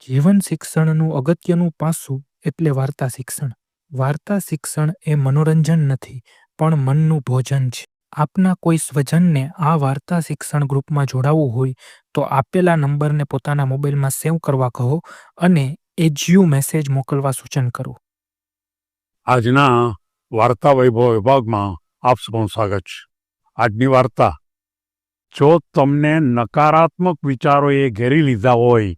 જીવન શિક્ષણનું અગત્યનું પાસું એટલે વાર્તા શિક્ષણ. વાર્તા શિક્ષણ એ મનોરંજન નથી, પણ મનનું ભોજન છે. આપના કોઈ સ્વજનને આ વાર્તા શિક્ષણ ગ્રુપમાં જોડાવવું હોય તો આપેલા નંબરને પોતાના મોબાઈલમાં સેવ કરવા કહો અને એજ્યુ મેસેજ મોકલવા સૂચન કરો. આજના વાર્તા વૈભવ વિભાગમાં આપ સૌનું સ્વાગત છે. આજની વાર્તા, જો તમને નકારાત્મક વિચારોએ ઘેરી લીધા હોય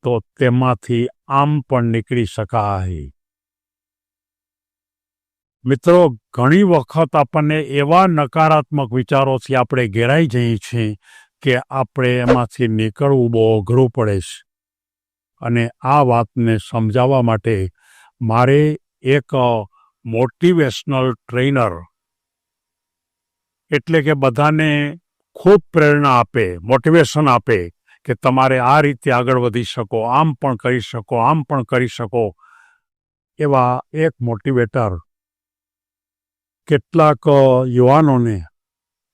તો તેમાંથી આમ પણ નીકળી શકાય. મિત્રો, ઘણી વખત આપણને એવા નકારાત્મક વિચારોથી આપણે ઘેરાઈ જઈએ છીએ કે આપણે એમાંથી નીકળવું બહુ અઘરું પડે છે. અને આ વાતને સમજાવવા માટે મારે એક મોટિવેશનલ ટ્રેનર, એટલે કે બધાને ખૂબ પ્રેરણા આપે, મોટિવેશન આપે કે તમારે આ રીતે આગળ વધી શકો, આમ પણ કરી શકો, આમ પણ કરી શકો, એવા એક મોટિવેટર કેટલાક યુવાનોને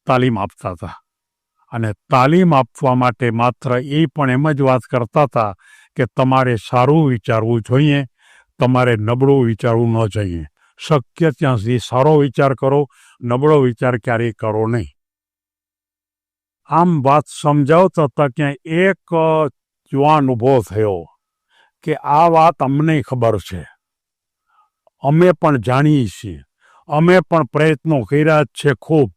તાલીમ આપતા હતા. અને તાલીમ આપવા માટે માત્ર એ પણ એમ જ વાત કરતા હતા કે તમારે સારું વિચારવું જોઈએ, તમારે નબળું વિચારવું ન જોઈએ. શક્ય ત્યાં સુધી સારો વિચાર કરો, નબળો વિચાર ક્યારેય કરો નહીં. આમ વાત સમજાવતા હતા ક્યાંય એક યુવાન ઊભો થયો કે આ વાત અમને ખબર છે, અમે પણ જાણીએ છીએ, અમે પણ પ્રયત્નો કર્યા જ છે ખૂબ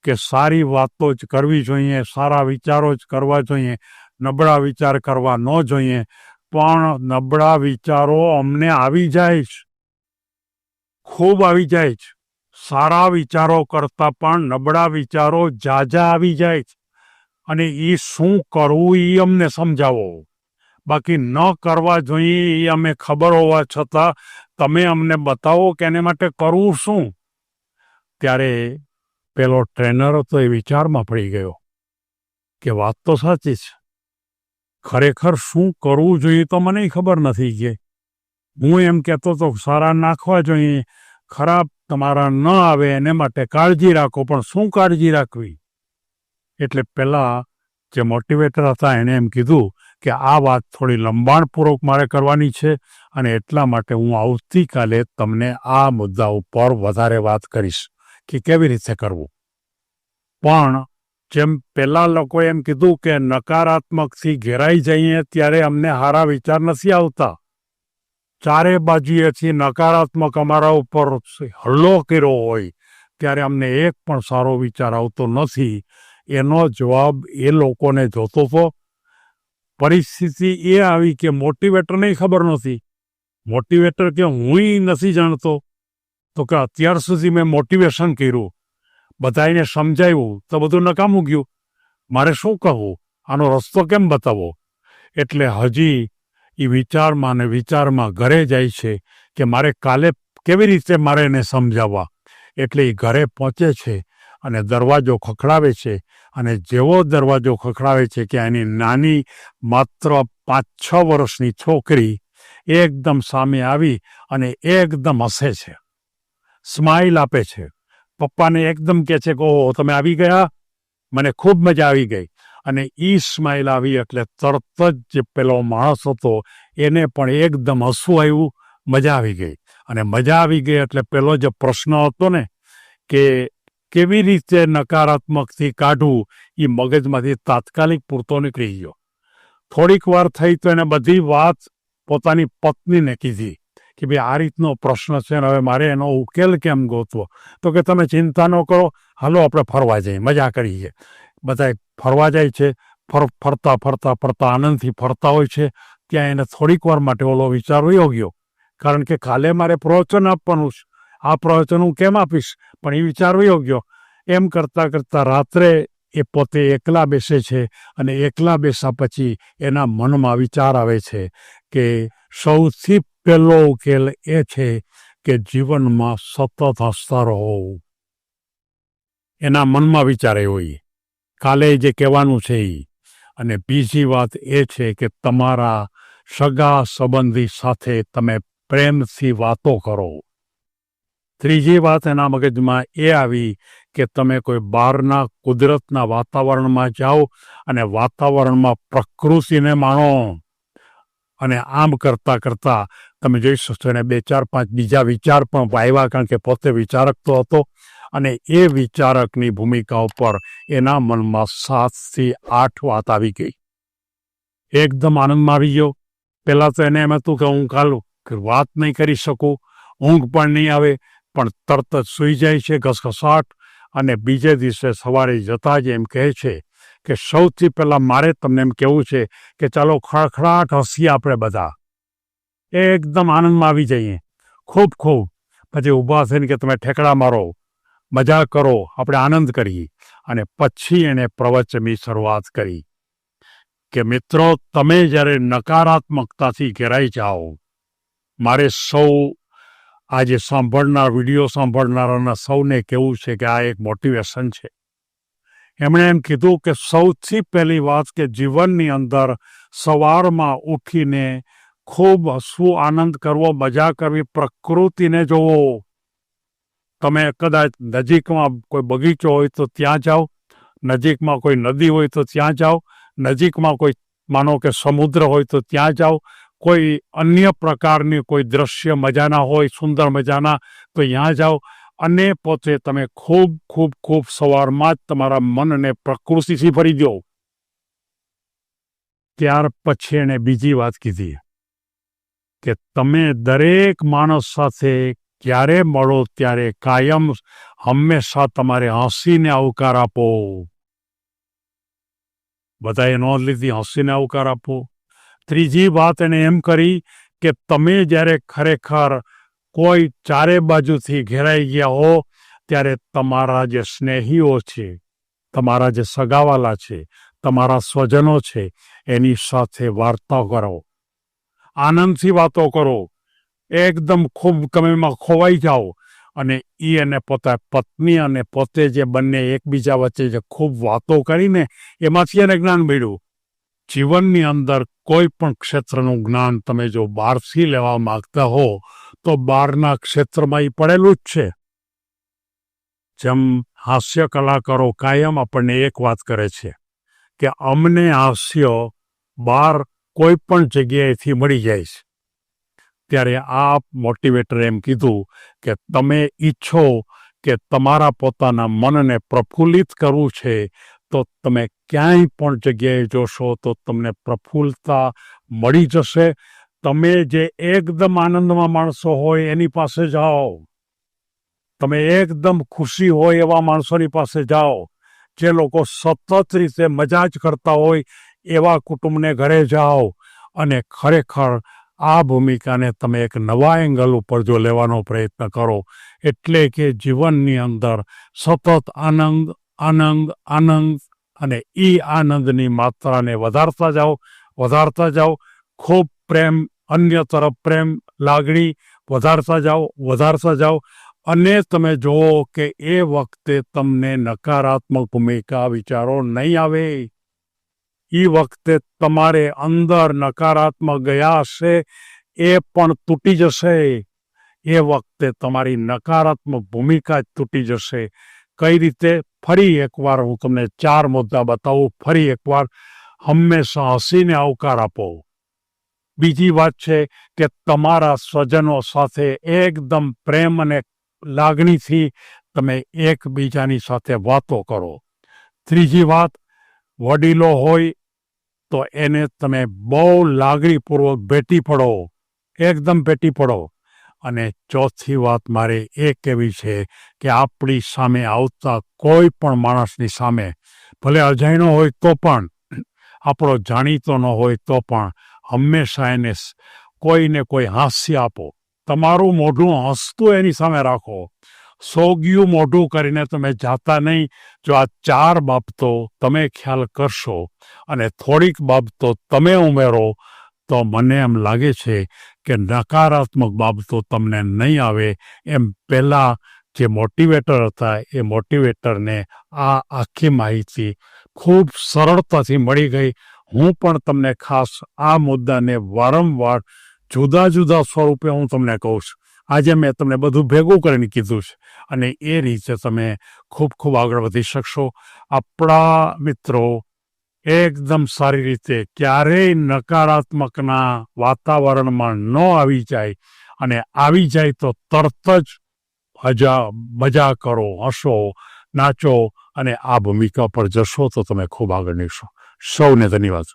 કે સારી વાતો જ કરવી જોઈએ, સારા વિચારો જ કરવા જોઈએ, નબળા વિચાર કરવા ન જોઈએ, પણ નબળા વિચારો અમને આવી જાય છે, ખૂબ આવી જાય છે. સારા વિચારો કરતાં પણ નબળા વિચારો ઝાઝા આવી જાય છે. અને એ શું કરવું એ અમને સમજાવો. બાકી ન કરવા જોઈએ એ અમે ખબર હોવા છતાં તમે અમને બતાવો કે એને માટે કરવું શું. ત્યારે પેલો ટ્રેનર હતો એ વિચારમાં પડી ગયો કે વાત તો સાચી છે, ખરેખર શું કરવું જોઈએ તો મને ખબર નથી. કે હું એમ કહેતો તો સારા નાખવા જોઈએ, ખરાબ તમારા ન આવે એને માટે કાળજી રાખો, પણ શું કાળજી રાખવી. એટલે પહેલાં જે મોટિવેટર હતા એણે એમ કીધું કે આ વાત થોડી લંબાણપૂર્વક મારે કરવાની છે અને એટલા માટે હું આવતીકાલે તમને આ મુદ્દા ઉપર વધારે વાત કરીશ કે કેવી રીતે કરવું. પણ જેમ પહેલાં લોકોએ એમ કીધું કે નકારાત્મકથી ઘેરાઈ જઈએ ત્યારે અમને સારા વિચાર નથી આવતા. ચારે બાજુએથી નકારાત્મક અમારા ઉપર હલ્લો કર્યો હોય ત્યારે અમને એક પણ સારો વિચાર આવતો નથી. એનો જવાબ એ લોકોને જોતો હતો. પરિસ્થિતિ એ આવી કે મોટિવેટરને ખબર નહોતી. મોટિવેટર કે હું નથી જાણતો, તો કે અત્યાર સુધી મેં મોટિવેશન કર્યું, બધાને સમજાવ્યું તો બધું નકામું ગયું, મારે શું કહું, આનો રસ્તો કેમ બતાવો. એટલે હજી એ વિચારમાં ને વિચારમાં ઘરે જાય છે કે મારે કાલે કેવી રીતે મારે એને સમજાવવા. એટલે એ ઘરે પહોંચે છે અને દરવાજો ખખડાવે છે. અને જેવો દરવાજો ખખડાવે છે કે એની નાની માત્ર 5-6 વર્ષની છોકરી એકદમ સામે આવી અને એકદમ હસે છે, સ્માઇલ આપે છે. પપ્પાને એકદમ કહે છે કે ઓહો તમે આવી ગયા, મને ખૂબ મજા આવી ગઈ. અને એ સ્માઇલ આવી એટલે તરત જ જે પેલો માણસ હતો એને પણ એકદમ હસવું આવ્યું, મજા આવી ગઈ. અને મજા આવી ગઈ એટલે પેલો જે પ્રશ્ન હતો ને કે કેવી રીતે નકારાત્મકથી કાઢવું, એ મગજમાંથી તાત્કાલિક પૂરતો નીકળી ગયો. થોડીક વાર થઈ તો એને બધી વાત પોતાની પત્નીને કીધી કે ભાઈ આ રીતનો પ્રશ્ન છે ને હવે મારે એનો ઉકેલ કેમ ગોતવો. તો કે તમે ચિંતા ન કરો, હાલો આપણે ફરવા જઈએ, મજા કરીએ. બધા ફરવા જાય છે. ફરતા ફરતા ફરતા આનંદથી ફરતા હોય છે. ત્યાં એને થોડીક વાર માટે ઓલો વિચાર વયો ગયો, કારણ કે કાલે મારે પ્રવચન આપવાનું છે, આ પ્રવચન હું કેમ આપીશ, પણ એ વિચાર વયો ગયો. એમ કરતાં કરતાં રાત્રે એ પોતે એકલા બેસે છે અને એકલા બેસા પછી એના મનમાં વિચાર આવે છે કે સૌથી પહેલો ઉકેલ એ છે કે જીવનમાં સતત હસતા રહો. એના મનમાં વિચારે હોય કાલે જે કહેવાનું છે એ. અને બીજી વાત એ છે કે તમારા સગા સંબંધી સાથે તમે પ્રેમથી વાતો કરો. ત્રીજી વાત એના મગજમાં એ આવી કે તમે કોઈ બહારના કુદરતના વાતાવરણમાં જાઓ અને વાતાવરણમાં પ્રકૃતિને માણો. અને આમ કરતાં કરતાં તમે જોઈ શકશો એને 2, 4, 5 બીજા વિચાર પણ આવ્યા, કારણ કે પોતે વિચારક તો હતો. અને એ વિચારકની ભૂમિકા ઉપર એના મનમાં 7 થી 8 વાત આવી ગઈ. એકદમ આનંદમાં આવી ગયો. પહેલાં તો એને એમ હતું કે હું કાલ વાત નહીં કરી શકું, ઊંઘ પણ નહીં આવે, પણ તરત જ સૂઈ જાય છે ઘસઘસાટ. અને બીજે દિવસે સવારે જતા જ એમ કહે છે કે સૌથી પહેલાં મારે તમને એમ કહેવું છે કે ચાલો ખડખડાટ હસીએ આપણે બધા. એકદમ આનંદમાં આવી જઈએ ખૂબ. પછી ઊભા થઈને કે તમે ઠેકડા મારો, મજા કરો, આપણે આનંદ કરીએ. અને પછી એણે પ્રવચનની શરૂઆત કરી કે મિત્રો, તમે જ્યારે નકારાત્મકતાથી ઘેરાઈ જાઓ, મારે સૌ આજે સાંભળનાર, વિડીયો સાંભળનારાના સૌને કહેવું છે કે આ એક મોટિવેશન છે. એમણે એમ કીધું કે સૌથી પહેલી વાત કે જીવનની અંદર સવારમાં ઉઠીને ખૂબ હસવું, આનંદ કરવો, મજા કરવી, પ્રકૃતિને જોવો. તમે કદાચ નજીકમાં કોઈ બગીચો હોય તો ત્યાં જાઓ, નજીકમાં કોઈ નદી હોય તો ત્યાં જાઓ, નજીકમાં કોઈ માનો કે સમુદ્ર હોય તો ત્યાં જાઓ, કોઈ અન્ય પ્રકારની કોઈ દ્રશ્ય મજાના હોય, સુંદર મજાના, તો ત્યાં જાઓ. અને પોતે તમે ખૂબ સવારમાં જ તમારા મનને પ્રકૃતિથી ભરી દો. ત્યાર પછી એણે બીજી વાત કીધી કે તમે દરેક માણસ સાથે ક્યારે મળો ત્યારે કાયમ હંમેશા તમારે હસીને આવકાર આપો. બધાએ નોંધ લીધી, હસીને આવકાર આપો. ત્રીજી વાત એણે એમ કરી કે તમે જ્યારે ખરેખર કોઈ ચારે બાજુથી ઘેરાઈ ગયા હો ત્યારે તમારા જે સ્નેહીઓ છે, તમારા જે સગાવાલા છે, તમારા સ્વજનો છે, એની સાથે વાર્તા કરો, આનંદથી વાતો કરો, એકદમ ખૂબ ગમેમાં ખોવાઈ જાઓ. અને એને પોતા પત્ની અને પોતે જે બંને એકબીજા વચ્ચે જે ખૂબ વાતો કરીને એમાંથી એને જ્ઞાન મળ્યું. જીવનની અંદર કોઈ પણ ક્ષેત્રનું જ્ઞાન તમે જો બહારથી લેવા માગતા હો તો બહારના ક્ષેત્રમાં એ પડેલું જ છે. જેમ હાસ્ય કલાકારો કાયમ આપણને એક વાત કરે છે કે અમને હાસ્ય બહાર કોઈ પણ જગ્યાએથી મળી જાય છે. ત્યારે આ મોટિવેટરે એમ કીધું કે તમે ઈચ્છો કે તમારા પોતાના મનને પ્રફુલ્લિત કરવું છે તો તમે ક્યાંય પણ જગ્યાએ જોશો તો તમને પ્રફુલ્લતા મળી જશે. તમે જે એકદમ આનંદમાં માણસો હોય એની પાસે જાઓ, તમે એકદમ ખુશી હોય એવા માણસોની પાસે જાઓ, જે લોકો સતત રીતે મજા જ કરતા હોય એવા કુટુંબને ઘરે જાઓ. અને ખરેખર આ ભૂમિકાને તમે એક નવા એંગલ ઉપર જો લેવાનો પ્રયત્ન કરો, એટલે કે જીવનની અંદર સતત આનંદ અને એ આનંદની માત્રાને વધારતા જાઓ. ખૂબ પ્રેમ, અન્ય તરફ પ્રેમ, લાગણી વધારતા જાઓ. અને તમે જુઓ કે એ વખતે તમને નકારાત્મક ભૂમિકા વિચારો નહીં આવે. એ વખતે તમારે અંદર નકારાત્મક ગયા હશે એ પણ તૂટી જશે. એ વખતે તમારી નકારાત્મક ભૂમિકા જ તૂટી જશે. કઈ રીતે? ફરી એકવાર હું તમને 4 મુદ્દા બતાવું. ફરી એકવાર, હંમેશા હસીને આવકાર આપો. બીજી વાત છે કે તમારા સ્વજનો સાથે એકદમ પ્રેમ અને લાગણીથી તમે એકબીજાની સાથે વાતો કરો. ત્રીજી વાત, વડીલો હોય તો એને તમે બહુ લાગણીપૂર્વક ભેટી પડો, એકદમ ભેટી પડો. અને ચોથી વાત મારે એ કહેવી છે કે આપણી સામે આવતા કોઈ પણ માણસની સામે, ભલે અજાણ્યો હોય તો પણ, આપણો જાણીતો ન હોય તો પણ, હંમેશા એને કોઈને કોઈ હાસ્ય આપો. તમારું મોઢું હસતું એની સામે રાખો. સોગિયું મોઢું કરીને તમે જાતા નહીં. જો આ 4 બાબતો તમે ખ્યાલ કરશો અને થોડીક બાબતો તમે ઉમેરો તો મને એમ લાગે છે કે નકારાત્મક બાબતો તમને નહીં આવે. એમ પહેલાં જે મોટિવેટર હતા એ મોટિવેટરને આ આખી માહિતી ખૂબ સરળતાથી મળી ગઈ. હું પણ તમને ખાસ આ મુદ્દાને વારંવાર જુદા જુદા સ્વરૂપે હું તમને કહું છું. આજે મેં તમને બધું ભેગું કરીને કીધું છે અને એ રીતે તમે ખૂબ ખૂબ આગળ વધી શકશો. આપણા મિત્રો એકદમ સારી રીતે ક્યારેય નકારાત્મકના વાતાવરણમાં ન આવી જાય, અને આવી જાય તો તરત જ મજા કરો, હસો, નાચો અને આ ભૂમિકા પર જશો તો તમે ખૂબ આગળ નીકળશો. સૌને ધન્યવાદ.